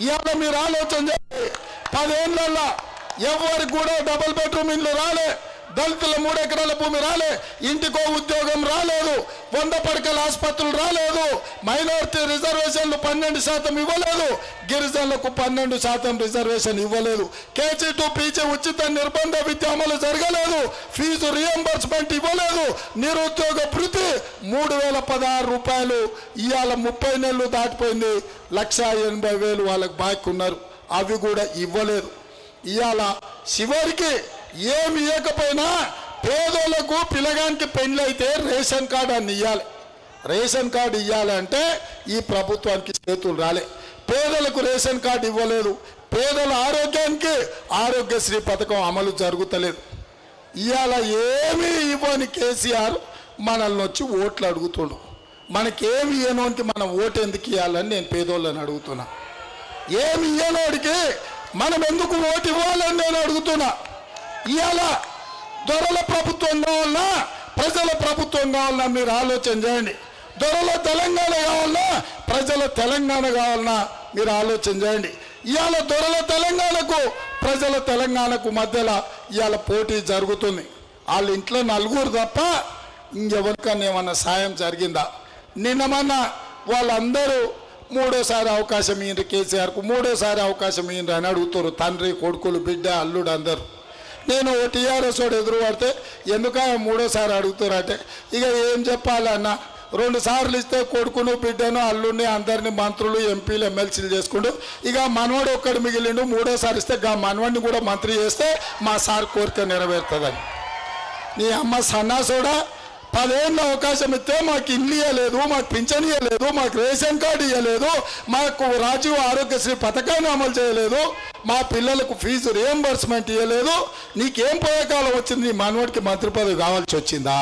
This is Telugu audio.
ఇవాళ మీరు ఆలోచన చేయండి, 10 ఏళ్ళల్లో ఎవరికి కూడా డబుల్ బెడ్రూమ్ ఇల్లు రాలే, దళితుల 3 ఎకరాల భూమి రాలే, ఇంటికో ఉద్యోగం రాలేదు, 100 పడకల ఆసుపత్రులు రాలేదు, మైనారిటీ రిజర్వేషన్లు 12% ఇవ్వలేదు, గిరిజనులకు 12% రిజర్వేషన్ ఇవ్వలేదు, KG to PG ఉచిత నిర్బంధ విద్య అమలు జరగలేదు, ఫీజు రియంబర్స్మెంట్ ఇవ్వలేదు, నిరుద్యోగ భృతి 3016 రూపాయలు ఇవాళ 30 నెలలు దాటిపోయింది, 1,80,000 వాళ్ళకి బాకీ ఉన్నారు, అవి కూడా ఇవ్వలేదు. ఇవాళ చివరికి ఏమి ఇవ్వకపోయినా పేదోళ్లకు పిల్లగానికి పెళ్లి అయితే రేషన్ కార్డు అని ఇవ్వాలి. రేషన్ కార్డు ఇవ్వాలంటే ఈ ప్రభుత్వానికి చేతులు రాలే, పేదలకు రేషన్ కార్డు ఇవ్వలేదు, పేదల ఆరోగ్యానికి ఆరోగ్యశ్రీ పథకం అమలు జరుగుతలేదు. ఇవాళ ఏమీ ఇవ్వని కేసీఆర్ మనల్ని వచ్చి ఓట్లు అడుగుతుండు. మనకేమి ఇవ్వనోనికి మనం ఓటు ఎందుకు ఇవ్వాలని నేను పేదోళ్ళని అడుగుతున్నా. ఏమి ఇవ్వనోడికి మనం ఎందుకు ఓటు ఇవ్వాలని నేను అడుగుతున్నా. ఇవాళ దొరల ప్రభుత్వం కావాలన్నా ప్రజల ప్రభుత్వం కావాలన్నా మీరు ఆలోచన చేయండి. దొరల తెలంగాణ కావాలన్నా ప్రజల తెలంగాణ కావాలన్నా మీరు ఆలోచన చేయండి. ఇవాళ దొరల తెలంగాణకు ప్రజల తెలంగాణకు మధ్యలో ఇవాళ పోటీ జరుగుతుంది. వాళ్ళ ఇంట్లో 4 తప్ప ఇంకెవరికన్నా ఏమన్నా సాయం జరిగిందా? నిన్నమన్నా వాళ్ళందరూ 3వ అవకాశం ఇయ్యండి, కేసీఆర్కు 3వ అవకాశం ఇయ్యండి అని అడుగుతారు, తండ్రి కొడుకులు బిడ్డ అల్లుడు అందరు. నేను TRS వాడు ఎదురు పడితే ఎందుక 3వ అడుగుతారు అంటే ఇక ఏం చెప్పాలన్నా, 2 సార్లు ఇస్తే కొడుకును బిడ్డను అల్లుడిని అందరినీ మంత్రులు ఎంపీలు ఎమ్మెల్సీలు చేసుకుంటూ ఇక మనవాడు ఒక్కడు మిగిలిండు, 3వ ఇస్తే మనవాడిని కూడా మంత్రి చేస్తే మా సార్ కోరిక నెరవేరుతుందని. నీ అమ్మ సన్నాసోడా 10 ఏళ్ళ అవకాశం ఇస్తే మాకు ఇల్లు ఇవ్వలేదు, మాకు పింఛన్ ఇవ్వలేదు, మాకు రేషన్ కార్డు ఇవ్వలేదు, మాకు రాజీవ్ ఆరోగ్యశ్రీ పథకాన్ని అమలు చేయలేదు, మా పిల్లలకు ఫీజు రియంబర్స్మెంట్ ఇవ్వలేదు. నీకేం పోయే కాలం వచ్చింది? నీ మనవాడికి మంత్రి పదవి కావాల్సి వచ్చిందా?